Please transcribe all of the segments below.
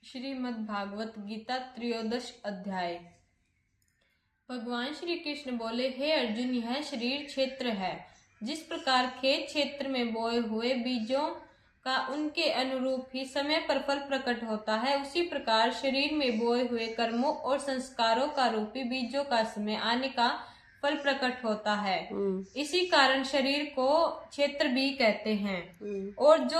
श्रीमद् भागवत गीता त्रयोदश अध्याय। भगवान श्री कृष्ण बोले, हे अर्जुन, यह शरीर क्षेत्र है। जिस प्रकार खेत क्षेत्र में बोए हुए बीजों का उनके अनुरूप ही समय पर फल प्रकट होता है, उसी प्रकार शरीर में बोए हुए कर्मों और संस्कारों का रूपी बीजों का समय आने का फल प्रकट होता है। इसी कारण शरीर को क्षेत्र भी कहते हैं और जो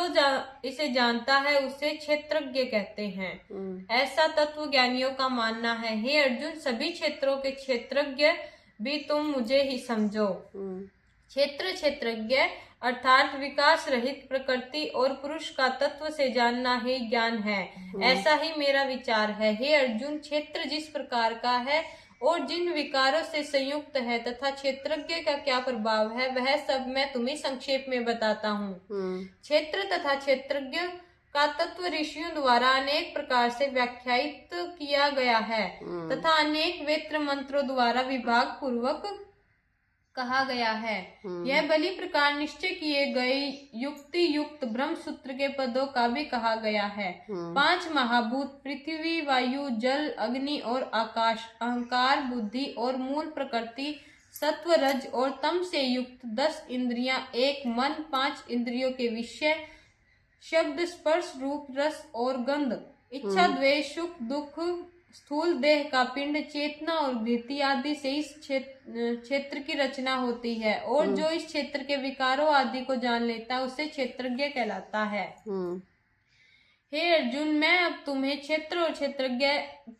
इसे जानता है उसे क्षेत्रज्ञ कहते हैं। ऐसा तत्व ज्ञानियों का मानना है। हे अर्जुन, सभी क्षेत्रों के क्षेत्रज्ञ भी तुम मुझे ही समझो। क्षेत्रज्ञ अर्थात विकास रहित प्रकृति और पुरुष का तत्व से जानना ही ज्ञान है, ऐसा ही मेरा विचार है। हे अर्जुन, क्षेत्र जिस प्रकार का है और जिन विकारों से संयुक्त है तथा क्षेत्रज्ञ का क्या प्रभाव है, वह सब मैं तुम्हें संक्षेप में बताता हूँ। क्षेत्र तथा क्षेत्रज्ञ का तत्व ऋषियों द्वारा अनेक प्रकार से व्याख्यायित किया गया है तथा अनेक वेत्र मंत्रों द्वारा विभाग पूर्वक कहा गया है। यह भली प्रकार निश्चय किए गए युक्ति युक्त ब्रह्म सूत्र के पदों का भी कहा गया है। 5 महाभूत पृथ्वी, वायु, जल, अग्नि और आकाश, अहंकार, बुद्धि और मूल प्रकृति, सत्व, रज और तम से युक्त 10 इंद्रियां, एक मन, 5 इंद्रियों के विषय, शब्द, स्पर्श, रूप, रस और गंध, इच्छा, द्वेष, सुख, दुख, स्थूल देह का पिंड, चेतना और धृति आदि से इस क्षेत्र की रचना होती है। और जो इस क्षेत्र के विकारों आदि को जान लेता है उसे क्षेत्रज्ञ कहलाता है। हे अर्जुन, मैं अब तुम्हें क्षेत्र और क्षेत्रज्ञ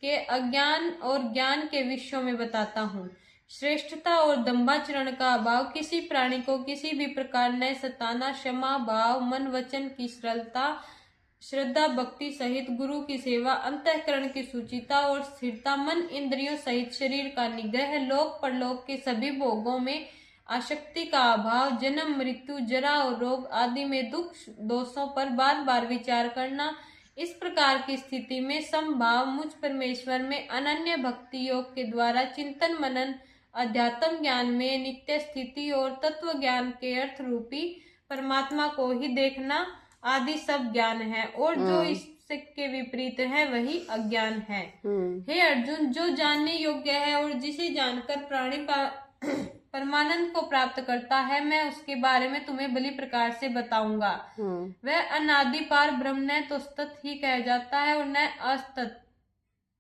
के अज्ञान और ज्ञान के विषयों में बताता हूँ। श्रेष्ठता और दंभाचरण का अभाव, किसी प्राणी को किसी भी प्रकार न सताना, क्षमा भाव, मन वचन की सरलता, श्रद्धा भक्ति सहित गुरु की सेवा, अंतःकरण की शुचिता और स्थिरता, मन इंद्रियों सहित शरीर का निग्रह, लोक परलोक के सभी भोगों में आसक्ति का अभाव, जन्म मृत्यु जरा और रोग आदि में दुख दोषों पर बार बार विचार करना, इस प्रकार की स्थिति में समभाव, मुझ परमेश्वर में अनन्य भक्ति योग के द्वारा चिंतन मनन, अध्यात्म ज्ञान में नित्य स्थिति और तत्व ज्ञान के अर्थ रूपी परमात्मा को ही देखना आदि सब ज्ञान है। और जो इसके विपरीत है वही अज्ञान है। हे अर्जुन, जो जानने योग्य है और जिसे जानकर प्राणी परमानंद को प्राप्त करता है, मैं उसके बारे में तुम्हें भली प्रकार से बताऊंगा। वह अनादि पार ब्रह्म न तो सतत ही कहा जाता है और न असतत।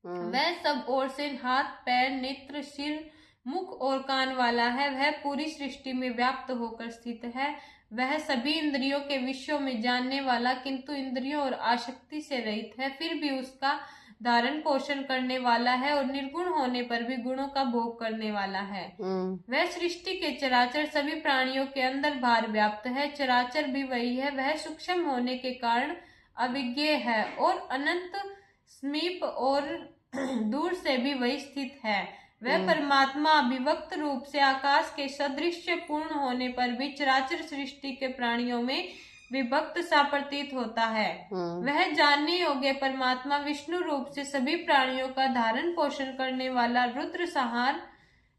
वह सब ओर से हाथ, पैर, नेत्र, सिर, मुख और कान वाला है। वह पूरी सृष्टि में व्याप्त होकर स्थित है। वह सभी इंद्रियों के विषयों में जानने वाला, किंतु इंद्रियों और आसक्ति से रहित है, फिर भी उसका धारण पोषण करने वाला है और निर्गुण होने पर भी गुणों का भोग करने वाला है। वह सृष्टि के चराचर सभी प्राणियों के अंदर बाहर व्याप्त है। चराचर भी वही है। वह सूक्ष्म होने के कारण अविज्ञेय है और अनंत समीप और दूर से भी वही स्थित है। वह परमात्मा अभिव्यक्त रूप से आकाश के सदृश पूर्ण होने पर भी चराचर सृष्टि के प्राणियों में विभक्त सा प्रतीत होता है। वह जानने योग्य परमात्मा विष्णु रूप से सभी प्राणियों का धारण पोषण करने वाला, रुद्र संहार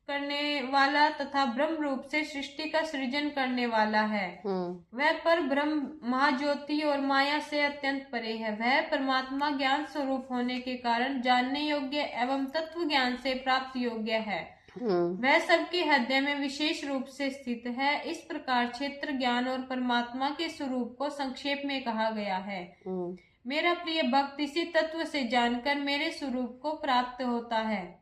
करने वाला तथा ब्रह्म रूप से सृष्टि का सृजन करने वाला है। वह पर ब्रह्म महाज्योति और माया से अत्यंत परे है। वह परमात्मा ज्ञान स्वरूप होने के कारण जानने योग्य एवं तत्व ज्ञान से प्राप्त योग्य है। वह सबके हृदय में विशेष रूप से स्थित है। इस प्रकार क्षेत्र ज्ञान और परमात्मा के स्वरूप को संक्षेप में कहा गया है। मेरा प्रिय भक्त इसी तत्व से जानकर मेरे स्वरूप को प्राप्त होता है।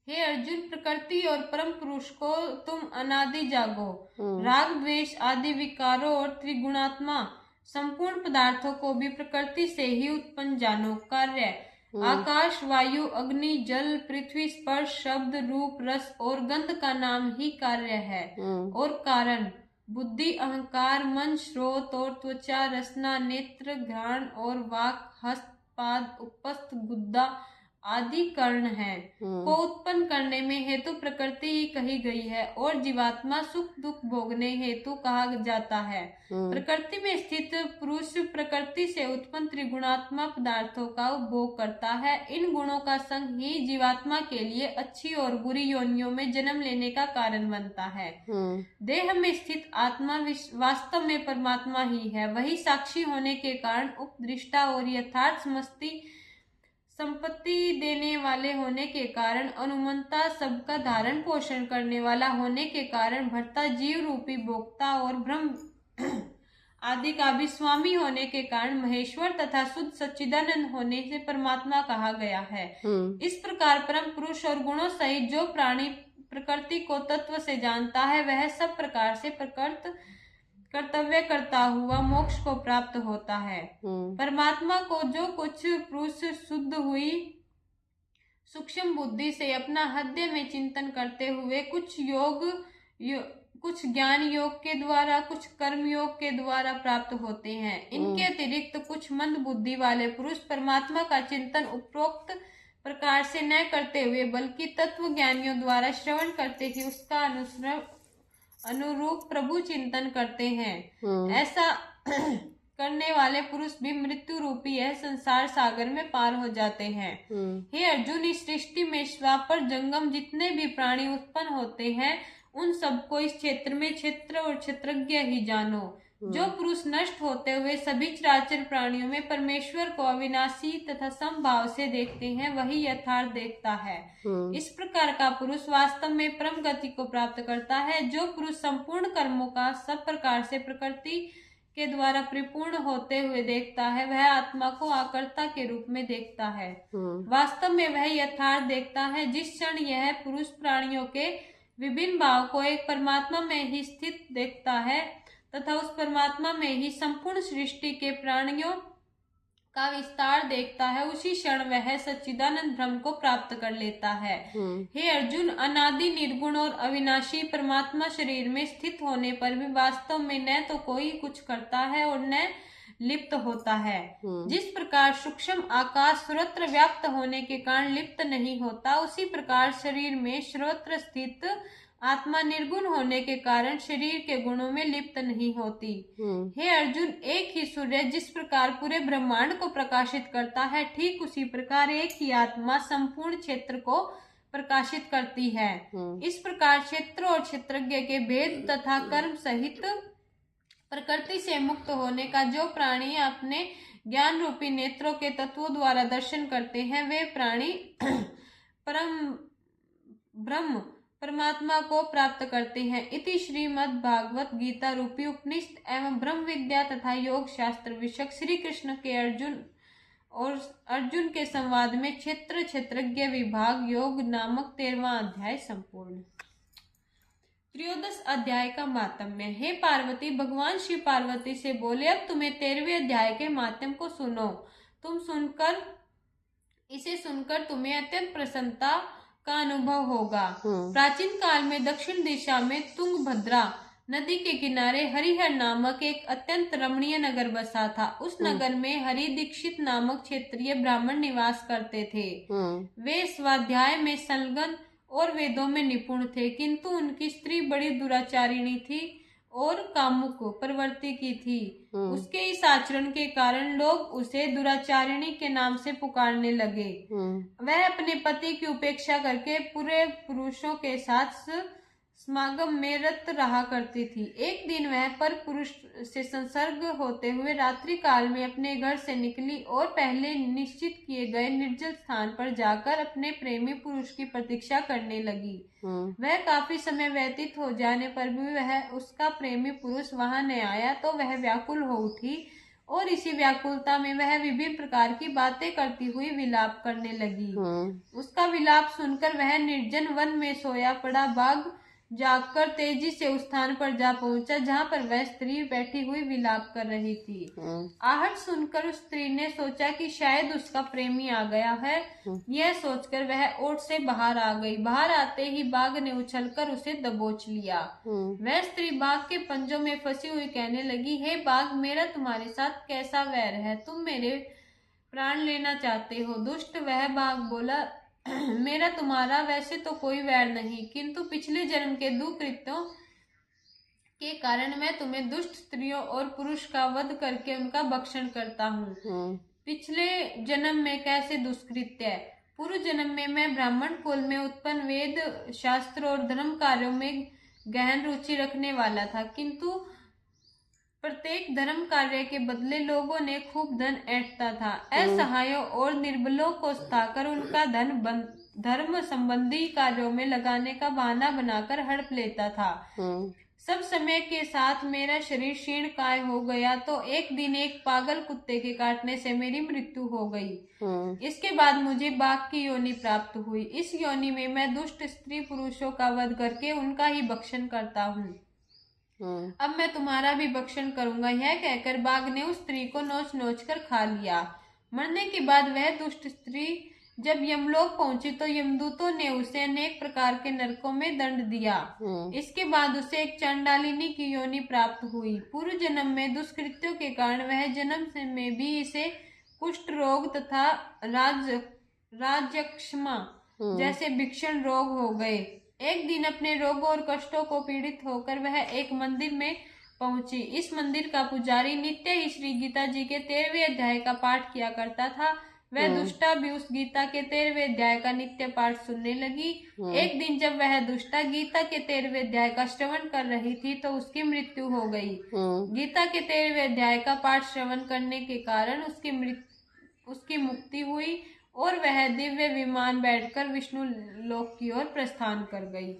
हे अर्जुन, प्रकृति और परम पुरुष को तुम अनादि जागो। राग द्वेष आदि विकारों और त्रिगुणात्मा संपूर्ण पदार्थों को भी प्रकृति से ही उत्पन्न जानो। कार्य आकाश, वायु, अग्नि, जल, पृथ्वी, स्पर्श, शब्द, रूप, रस और गंध का नाम ही कार्य है। और कारण बुद्धि, अहंकार, मन, श्रोत और त्वचा, रसना, नेत्र, घ्राण और वाक, हस्त, पाद, उपस्थ, गुद्दा आदि कर्ण है को उत्पन्न करने में हेतु प्रकृति ही कही गई है और जीवात्मा सुख दुख भोगने हेतु कहा जाता है। प्रकृति में स्थित पुरुष प्रकृति से उत्पन्न त्रिगुणात्मक पदार्थों का उपभोग करता है। इन गुणों का संग ही जीवात्मा के लिए अच्छी और बुरी योनियों में जन्म लेने का कारण बनता है। देह में स्थित आत्मा वास्तव में परमात्मा ही है। वही साक्षी होने के कारण उपदृष्टा और यथार्थ समस्ती संपत्ति देने वाले होने के कारण अनुमंता सबका धारण पोषण करने वाला होने के कारण भर्ता जीव रूपी भोक्ता और ब्रह्म आदि का भी स्वामी होने के कारण महेश्वर तथा शुद्ध सच्चिदानंद होने से परमात्मा कहा गया है। इस प्रकार परम पुरुष और गुणों सहित जो प्राणी प्रकृति को तत्व से जानता है वह सब प्रकार से कर्तव्य करता हुआ मोक्ष को प्राप्त होता है। परमात्मा को जो कुछ पुरुष शुद्ध हुई सूक्ष्म बुद्धि से अपना हृदय में चिंतन करते हुए कुछ ज्ञान योग के द्वारा कुछ कर्म योग के द्वारा प्राप्त होते हैं। इनके अतिरिक्त कुछ मंद बुद्धि वाले पुरुष परमात्मा का चिंतन उपरोक्त प्रकार से न करते हुए बल्कि तत्व ज्ञानियों द्वारा श्रवण करते ही उसका अनुरूप प्रभु चिंतन करते हैं। ऐसा करने वाले पुरुष भी मृत्यु रूपी यह संसार सागर में पार हो जाते हैं। हे अर्जुन, इस सृष्टि में स्वापर जंगम जितने भी प्राणी उत्पन्न होते हैं उन सबको इस क्षेत्र में क्षेत्र और क्षेत्रज्ञ ही जानो। जो पुरुष नष्ट होते हुए सभी चराचर प्राणियों में परमेश्वर को अविनाशी तथा समभाव से देखते हैं वही यथार्थ देखता है। इस प्रकार का पुरुष वास्तव में परम गति को प्राप्त करता है। जो पुरुष संपूर्ण कर्मों का सब प्रकार से प्रकृति के द्वारा परिपूर्ण होते हुए देखता है वह आत्मा को आकर्ता के रूप में देखता है। वास्तव में वह यथार्थ देखता है। जिस क्षण यह पुरुष प्राणियों के विभिन्न भाव को एक परमात्मा में ही स्थित देखता है तथा उस परमात्मा में ही संपूर्ण सृष्टि के प्राणियों का विस्तार देखता है, उसी क्षण वह सच्चिदानंद ब्रह्म को प्राप्त कर लेता है। हे अर्जुन, अनादि निर्गुण और अविनाशी परमात्मा शरीर में स्थित होने पर भी वास्तव में न तो कोई कुछ करता है और न लिप्त होता है। जिस प्रकार सूक्ष्म आकाश सर्वत्र व्याप्त होने के कारण लिप्त नहीं होता, उसी प्रकार शरीर में सर्वत्र स्थित आत्मा निर्गुण होने के कारण शरीर के गुणों में लिप्त नहीं होती। हे अर्जुन, एक ही सूर्य जिस प्रकार पूरे ब्रह्मांड को प्रकाशित करता है, ठीक उसी प्रकार एक ही आत्मा संपूर्ण क्षेत्र को प्रकाशित करती है। इस प्रकार क्षेत्र और क्षेत्रज्ञ के भेद तथा कर्म सहित प्रकृति से मुक्त होने का जो प्राणी अपने ज्ञान रूपी नेत्रों के तत्वों द्वारा दर्शन करते हैं वे प्राणी ब्रह्म परमात्मा को प्राप्त करते हैं। इति श्रीमद् भागवत गीता रूपी उपनिषद एवं ब्रह्म विद्या तथा योग शास्त्र विषयक श्री कृष्ण के अर्जुन के संवाद में क्षेत्र क्षेत्रज्ञ विभाग योग नामक 13वां अध्याय संपूर्ण। त्रयोदश अध्याय का मातम्य। हे पार्वती, भगवान श्री पार्वती से बोले, अब तुम्हें 13वें अध्याय के मातम को सुनो। इसे सुनकर तुम्हें अत्यंत प्रसन्नता का अनुभव होगा। प्राचीन काल में दक्षिण दिशा में तुंगभद्रा नदी के किनारे हरिहर नामक एक अत्यंत रमणीय नगर बसा था। उस नगर में हरि दीक्षित नामक क्षेत्रीय ब्राह्मण निवास करते थे। वे स्वाध्याय में संलग्न और वेदों में निपुण थे, किंतु उनकी स्त्री बड़ी दुराचारिणी थी और कामुक प्रवृत्ति की थी। उसके इस आचरण के कारण लोग उसे दुराचारिणी के नाम से पुकारने लगे। वह अपने पति की उपेक्षा करके पूरे पुरुषों के साथ समागम में रत रहा करती थी। एक दिन वह पर पुरुष से संसर्ग होते हुए रात्रि काल में अपने घर से निकली और पहले निश्चित किए गए निर्जल स्थान पर जाकर अपने प्रेमी पुरुष की प्रतीक्षा करने लगी। वह काफी समय व्यतीत हो जाने पर भी वह उसका प्रेमी पुरुष वहां न आया तो वह व्याकुल हो उठी और इसी व्याकुलता में वह विभिन्न प्रकार की बातें करती हुई विलाप करने लगी। उसका विलाप सुनकर वह निर्जन वन में सोया पड़ा बाघ जागकर तेजी से उस स्थान पर जा पहुंचा जहां पर वह स्त्री बैठी हुई विलाप कर रही थी। आहट सुनकर उस स्त्री ने सोचा कि शायद उसका प्रेमी आ गया है। यह सोचकर वह ओट से बाहर आ गई। बाहर आते ही बाघ ने उछलकर उसे दबोच लिया। वह स्त्री बाघ के पंजों में फंसी हुई कहने लगी, हे बाघ, मेरा तुम्हारे साथ कैसा वैर है? तुम मेरे प्राण लेना चाहते हो। दुष्ट वह बाघ बोला, मेरा तुम्हारा वैसे तो कोई वैर नहीं, किंतु पिछले जन्म के दुष्कृत्यों के कारण मैं तुम्हें दुष्ट स्त्रियों और पुरुष का वध करके उनका भक्षण करता हूँ। पिछले जन्म में कैसे दुष्कृत्य है? पूर्व जन्म में मैं ब्राह्मण कुल में उत्पन्न, वेद शास्त्र और धर्म कार्यों में गहन रुचि रखने वाला था, किंतु प्रत्येक धर्म कार्य के बदले लोगों ने खूब धन ऐंठता था। असहायों और निर्बलों को सताकर उनका धन धर्म संबंधी कार्यों में लगाने का बहाना बनाकर हड़प लेता था। सब समय के साथ मेरा शरीर क्षीण काय हो गया, तो एक दिन एक पागल कुत्ते के काटने से मेरी मृत्यु हो गई। इसके बाद मुझे बाघ की योनि प्राप्त हुई। इस योनि में मैं दुष्ट स्त्री पुरुषों का वध करके उनका ही भक्षण करता हूँ। अब मैं तुम्हारा भी भक्षण करूंगा। यह कहकर बाघ ने उस स्त्री को नोच नोच कर खा लिया। मरने के बाद वह दुष्ट स्त्री जब यमलोक पहुंची तो यमदूतों ने उसे अनेक प्रकार के नरकों में दंड दिया। इसके बाद उसे एक चंडालिनी की योनि प्राप्त हुई। पूर्व जन्म में दुष्कृत्यों के कारण वह जन्म में भी इसे कुष्ठ रोग तथा राजक्षमा जैसे भीषण रोग हो गए। एक दिन अपने रोगों और कष्टों को पीड़ित होकर वह एक मंदिर में पहुंची। इस मंदिर का पुजारी नित्य ही श्री गीता जी के 13वें अध्याय का पाठ किया करता था। वह दुष्टा भी उस गीता के 13वें अध्याय का नित्य पाठ सुनने लगी। एक दिन जब वह दुष्टा गीता के 13वें अध्याय का श्रवण कर रही थी तो उसकी मृत्यु हो गई। गीता के 13वें अध्याय का पाठ श्रवण करने के कारण उसकी मुक्ति हुई और वह दिव्य विमान बैठकर विष्णु लोक की ओर प्रस्थान कर गई।